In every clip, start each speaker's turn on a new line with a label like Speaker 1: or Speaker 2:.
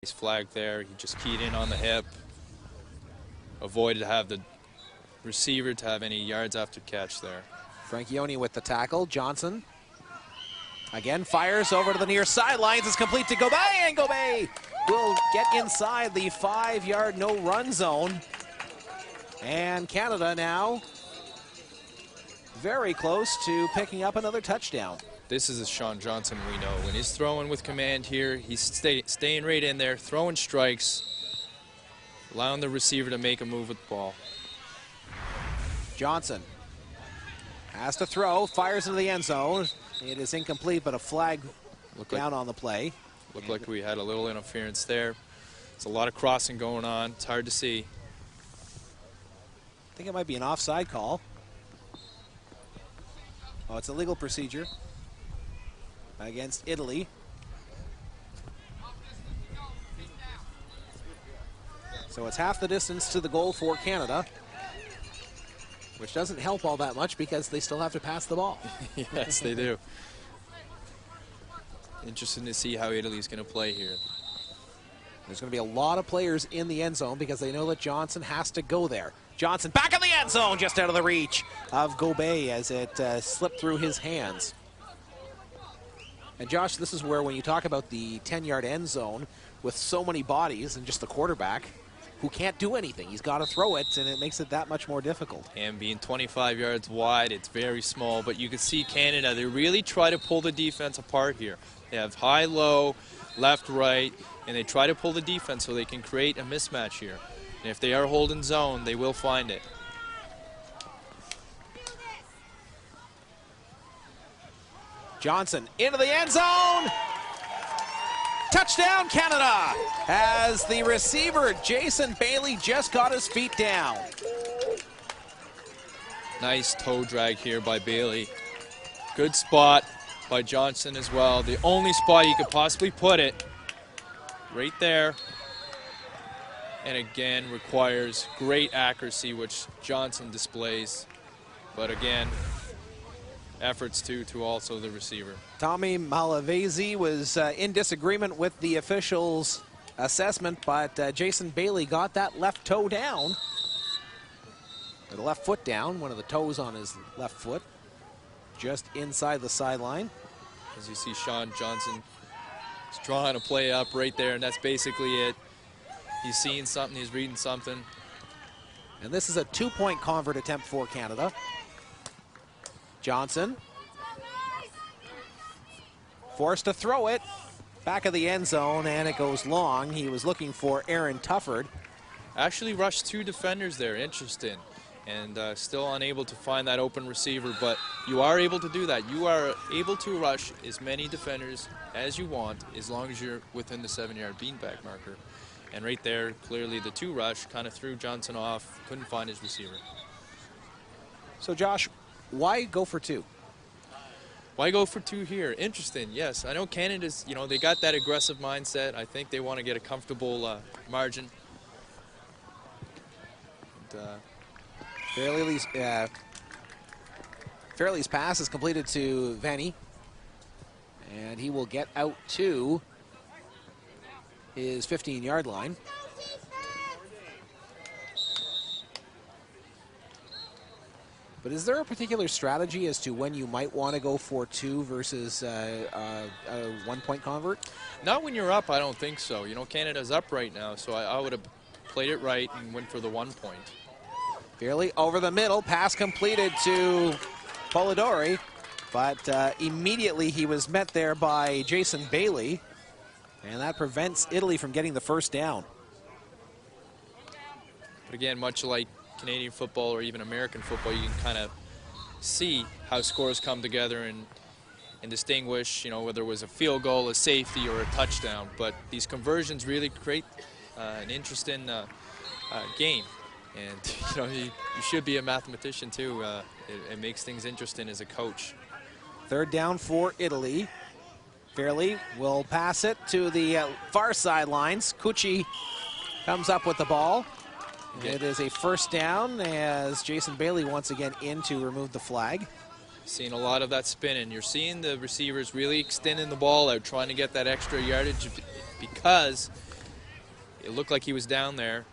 Speaker 1: He's flagged there. He just keyed in on the hip. Avoided to have the receiver to have any yards after catch there.
Speaker 2: Franchione with the tackle. Johnson again fires over to the near sidelines. It's complete to Gobey, and Gobey will get inside the 5-yard no-run zone. And Canada now very close to picking up another touchdown.
Speaker 1: This is a Sean Johnson we know. When he's throwing with command here, he's staying right in there, throwing strikes, allowing the receiver to make a move with the ball.
Speaker 2: Johnson has to throw, fires into the end zone. It is incomplete, but a flag down on the play.
Speaker 1: Looked like we had a little interference there. There's a lot of crossing going on. It's hard to see.
Speaker 2: I think it might be an offside call. Oh, it's a legal procedure against Italy. So it's half the distance to the goal for Canada, which doesn't help all that much because they still have to pass the ball.
Speaker 1: Yes, they do. Interesting to see how Italy's going to play here.
Speaker 2: There's going to be a lot of players in the end zone because they know that Johnson has to go there. Johnson back in the end zone, just out of the reach of Gobey as it slipped through his hands. And Josh, this is where when you talk about the 10-yard end zone with so many bodies and just the quarterback who can't do anything, he's got to throw it, and it makes it that much more difficult.
Speaker 1: And being 25 yards wide, it's very small, but you can see Canada, they really try to pull the defense apart here. They have high, low, left, right, and they try to pull the defense so they can create a mismatch here. And if they are holding zone, they will find it.
Speaker 2: Johnson into the end zone. Touchdown, Canada, as the receiver, Jason Bailey, just got his feet down.
Speaker 1: Nice toe drag here by Bailey. Good spot by Johnson as well. The only spot you could possibly put it, right there. And again, requires great accuracy, which Johnson displays. But again, efforts to also the receiver.
Speaker 2: Tommy Malavasi was in disagreement with the officials' assessment, but Jason Bailey got that left toe down, or the left foot down, one of the toes on his left foot, just inside the sideline.
Speaker 1: As you see, Sean Johnson is drawing a play up right there, and that's basically it. He's seeing something, he's reading something.
Speaker 2: And this is a 2-point convert attempt for Canada. Johnson forced to throw it back of the end zone, and it goes long. He was looking for Aaron Tufford.
Speaker 1: Actually rushed 2 defenders there, interesting, and still unable to find that open receiver, but you are able to do that. You are able to rush as many defenders as you want as long as you're within the 7-yard beanbag marker. And right there, clearly the 2 rush kind of threw Johnson off, couldn't find his receiver.
Speaker 2: So Josh, why go for 2?
Speaker 1: Why go for 2 here? Interesting, yes. I know Canada's, you know, they got that aggressive mindset. I think they want to get a comfortable margin. And,
Speaker 2: Fairley's pass is completed to Vanny, and he will get out to his 15-yard line. But is there a particular strategy as to when you might want to go for 2 versus a 1-point convert?
Speaker 1: Not when you're up, I don't think so. You know, Canada's up right now, so I would have played it right and went for the 1 point.
Speaker 2: Fairley over the middle, pass completed to Polidori, but immediately he was met there by Jason Bailey, and that prevents Italy from getting the first down.
Speaker 1: But again, much like Canadian football or even American football, you can kind of see how scores come together and distinguish, you know, whether it was a field goal, a safety, or a touchdown. But these conversions really create an interesting game. And, you know, you should be a mathematician, too. It makes things interesting as a coach.
Speaker 2: 3rd down for Italy. Fairley will pass it to the far sidelines. Cucci comes up with the ball. It is a first down as Jason Bailey once again in to remove the flag.
Speaker 1: Seeing a lot of that spinning. You're seeing the receivers really extending the ball out, trying to get that extra yardage because It looked like he was down there,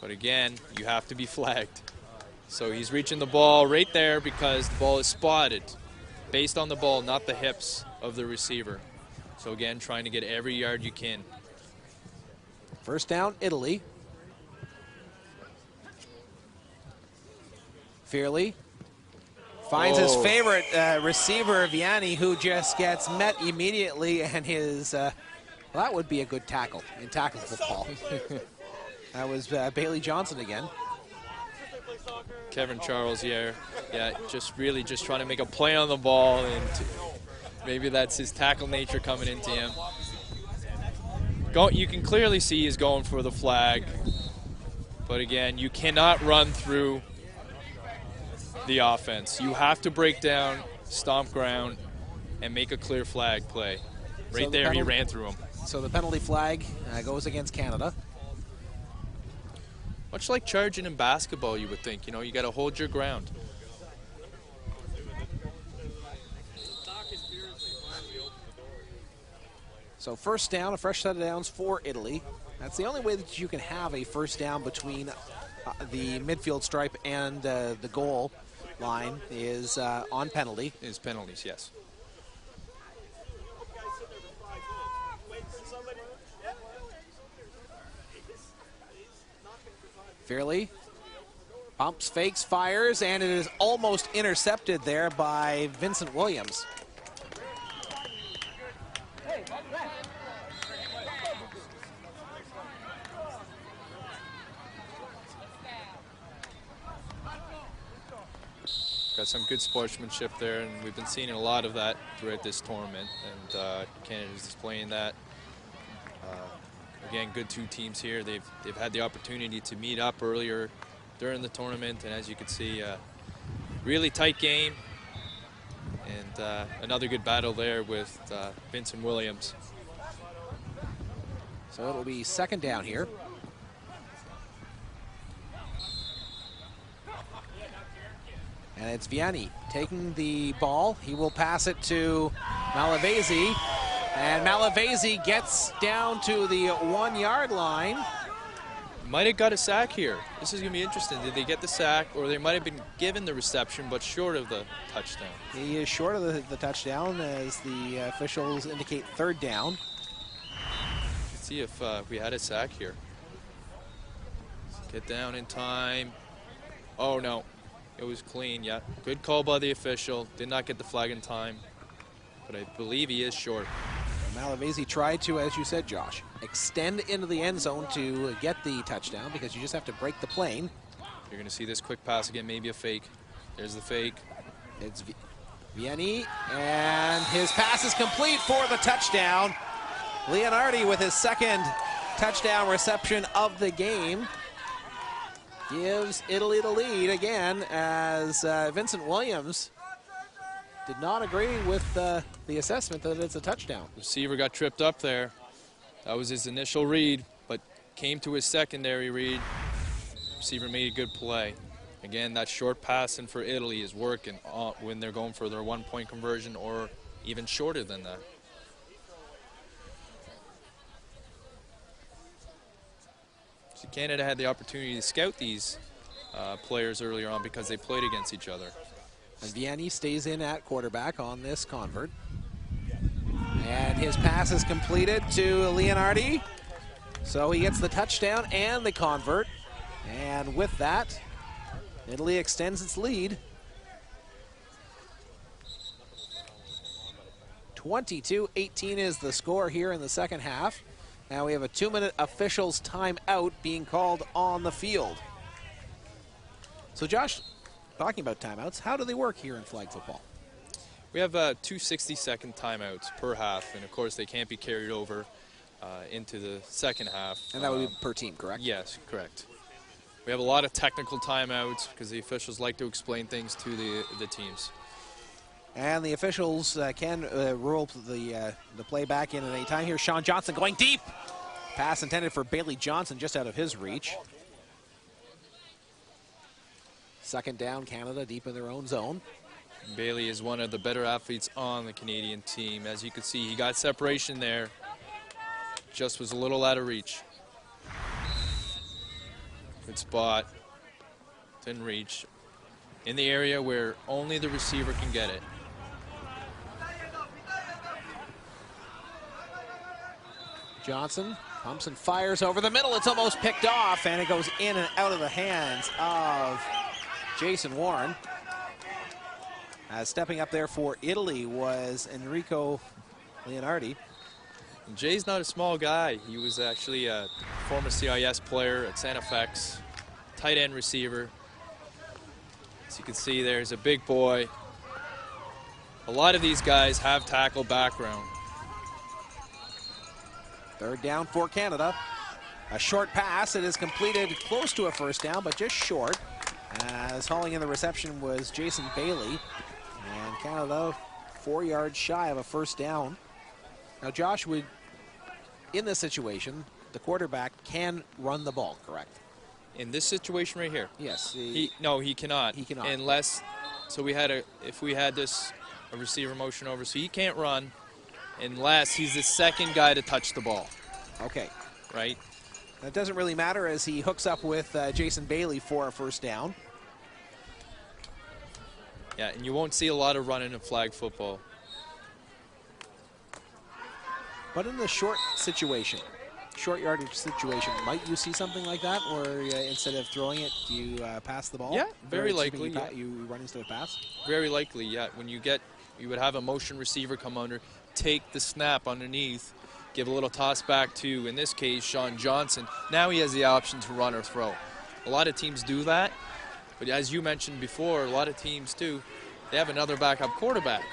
Speaker 1: but again, you have to be flagged. So he's reaching the ball right there because the ball is spotted based on the ball, not the hips of the receiver. So again, trying to get every yard you can.
Speaker 2: First down, Italy. Fearley finds his favorite receiver, Vianney, who just gets met immediately, and his, well, that would be a good tackle in tackle football. That was Bailey Johnson again.
Speaker 1: Kevin Charles, yeah, just trying to make a play on the ball, and maybe that's his tackle nature coming into him. You can clearly see he's going for the flag, but again, you cannot run through the offense. You have to break down, stomp ground, and make a clear flag play. Right there, he ran through him.
Speaker 2: So the penalty flag goes against Canada.
Speaker 1: Much like charging in basketball, you would think. You know, you got to hold your ground.
Speaker 2: So first down, a fresh set of downs for Italy. That's the only way that you can have a first down between the midfield stripe and the goal line is on penalty.
Speaker 1: Is penalties, yes.
Speaker 2: Fairley pumps, fakes, fires, and it is almost intercepted there by Vincent Williams.
Speaker 1: Got some good sportsmanship there, and we've been seeing a lot of that throughout this tournament, and Canada's displaying that. Again, good two teams here. They've had the opportunity to meet up earlier during the tournament, and as you can see, really tight game, and another good battle there with Vincent Williams.
Speaker 2: So it'll be second down here. And it's Vianney taking the ball. He will pass it to Malavasi. And Malavasi gets down to the 1 yard line.
Speaker 1: Might have got a sack here. This is going to be interesting. Did they get the sack, or they might have been given the reception, but short of the touchdown?
Speaker 2: He is short of the touchdown as the officials indicate third down.
Speaker 1: Let's see if we had a sack here. Get down in time. Oh, no. It was clean, yeah. Good call by the official. Did not get the flag in time, but I believe he is short.
Speaker 2: Malavasi tried to, as you said, Josh, extend into the end zone to get the touchdown because you just have to break the plane.
Speaker 1: You're going to see this quick pass again, maybe a fake. There's the fake.
Speaker 2: It's Vianney, and his pass is complete for the touchdown. Leonardi with his second touchdown reception of the game gives Italy the lead again as Vincent Williams did not agree with the assessment that it's a touchdown.
Speaker 1: The receiver got tripped up there. That was his initial read, but came to his secondary read. Receiver made a good play. Again, that short passing for Italy is working when they're going for their 1 point conversion or even shorter than that. So Canada had the opportunity to scout these players earlier on because they played against each other.
Speaker 2: And Vianney stays in at quarterback on this convert. And his pass is completed to Leonardi. So he gets the touchdown and the convert. And with that, Italy extends its lead. 22-18 is the score here in the second half. Now we have a 2-minute officials timeout being called on the field. So Josh, talking about timeouts, how do they work here in flag football?
Speaker 1: We have 2 60-second timeouts per half, and of course they can't be carried over into the second half.
Speaker 2: And that would be per team, correct?
Speaker 1: Yes, correct. We have a lot of technical timeouts because the officials like to explain things to the teams.
Speaker 2: And the officials can rule the play back in at any time here. Sean Johnson going deep. Pass intended for Bailey Johnson just out of his reach. Second down, Canada deep in their own zone.
Speaker 1: Bailey is one of the better athletes on the Canadian team. As you can see, he got separation there. Just was a little out of reach. Good spot. Didn't reach. In the area where only the receiver can get it.
Speaker 2: Johnson pumps and fires over the middle. It's almost picked off, and it goes in and out of the hands of Jason Warren. Stepping up there for Italy was Enrico Leonardi.
Speaker 1: And Jay's not a small guy. He was actually a former CIS player at Santa Fe, tight end receiver. As you can see, there's a big boy. A lot of these guys have tackle background.
Speaker 2: Third down for Canada. A short pass. It is completed close to a first down, but just short. As hauling in the reception was Jason Bailey. And Canada 4 yards shy of a first down. Now, Josh, in this situation, the quarterback can run the ball, correct?
Speaker 1: In this situation right here?
Speaker 2: Yes.
Speaker 1: No, he cannot.
Speaker 2: He cannot.
Speaker 1: Unless, so if we had this, a receiver motion over, so he can't run unless he's the second guy to touch the ball.
Speaker 2: Okay.
Speaker 1: Right?
Speaker 2: That doesn't really matter as he hooks up with Jason Bailey for a first down.
Speaker 1: Yeah, and you won't see a lot of running in flag football.
Speaker 2: But in the short yardage situation, might you see something like that, or instead of throwing it, do you pass the ball?
Speaker 1: Yeah, very likely.
Speaker 2: You run instead of pass?
Speaker 1: Very likely, yeah. When you would have a motion receiver come under, take the snap underneath, give a little toss back to, in this case, Sean Johnson. Now he has the option to run or throw. A lot of teams do that, but as you mentioned before, a lot of teams too, they have another backup quarterback.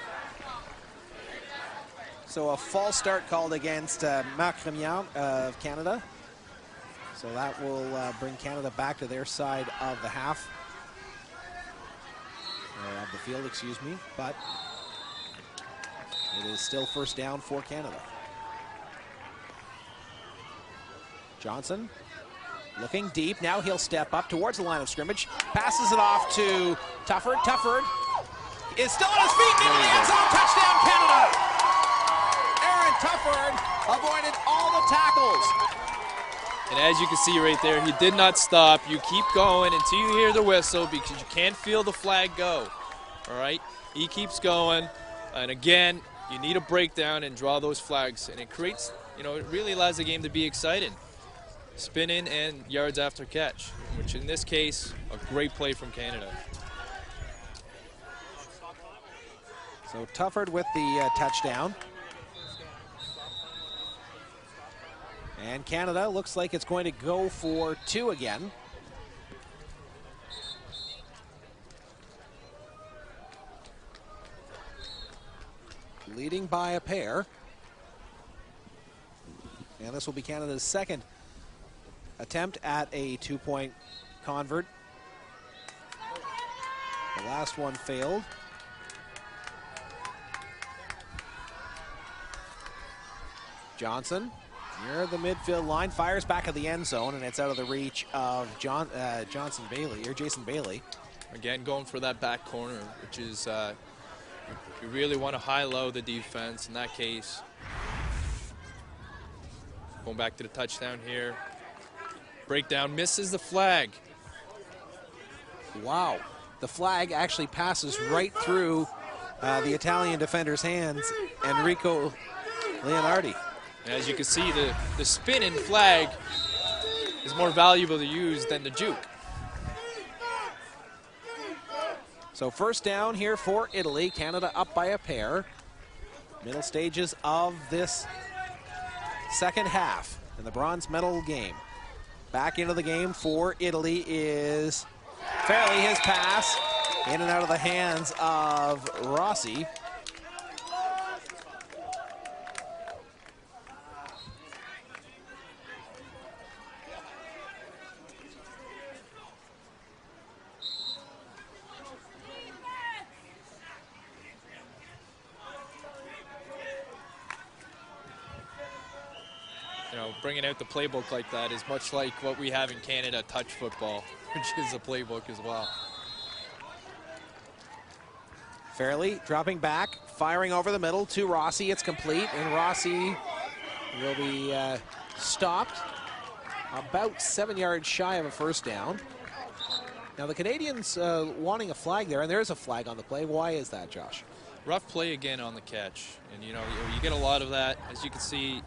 Speaker 2: So a false start called against Marc Remian of Canada. So that will bring Canada back to their side of the half. Or of the field, excuse me. But it is still first down for Canada. Johnson looking deep. Now he'll step up towards the line of scrimmage. Passes it off to Tufford. Tufford is still on his feet. Near the end zone. Touchdown, Canada! Tufford avoided all the tackles.
Speaker 1: And as you can see right there, he did not stop. You keep going until you hear the whistle because you can't feel the flag go. All right? He keeps going. And again, you need a breakdown and draw those flags. And it creates, it really allows the game to be exciting. Spin-in and yards after catch, which in this case, a great play from Canada.
Speaker 2: So Tufford with the touchdown. And Canada looks like it's going to go for two again. Leading by a pair. And this will be Canada's second attempt at a two-point convert. The last one failed. Johnson near the midfield line, fires back at the end zone, and it's out of the reach of Jason Bailey.
Speaker 1: Again, going for that back corner, which is, you really want to high-low the defense in that case. Going back to the touchdown here. Breakdown, misses the flag.
Speaker 2: Wow. The flag actually passes right through the Italian defender's hands, Enrico Leonardi.
Speaker 1: As you can see, the spin-in flag is more valuable to use than the juke.
Speaker 2: So first down here for Italy. Canada up by a pair. Middle stages of this second half in the bronze medal game. Back into the game for Italy is Fairley. His pass in and out of the hands of Rossi.
Speaker 1: Bringing out the playbook like that is much like what we have in Canada, touch football, which is a playbook as well.
Speaker 2: Fairley dropping back, firing over the middle to Rossi. It's complete, and Rossi will be stopped about 7 yards shy of a first down. Now the Canadians wanting a flag there, and there is a flag on the play. Why is that, Josh?
Speaker 1: Rough play again on the catch. And, you know, you get a lot of that. As you can see,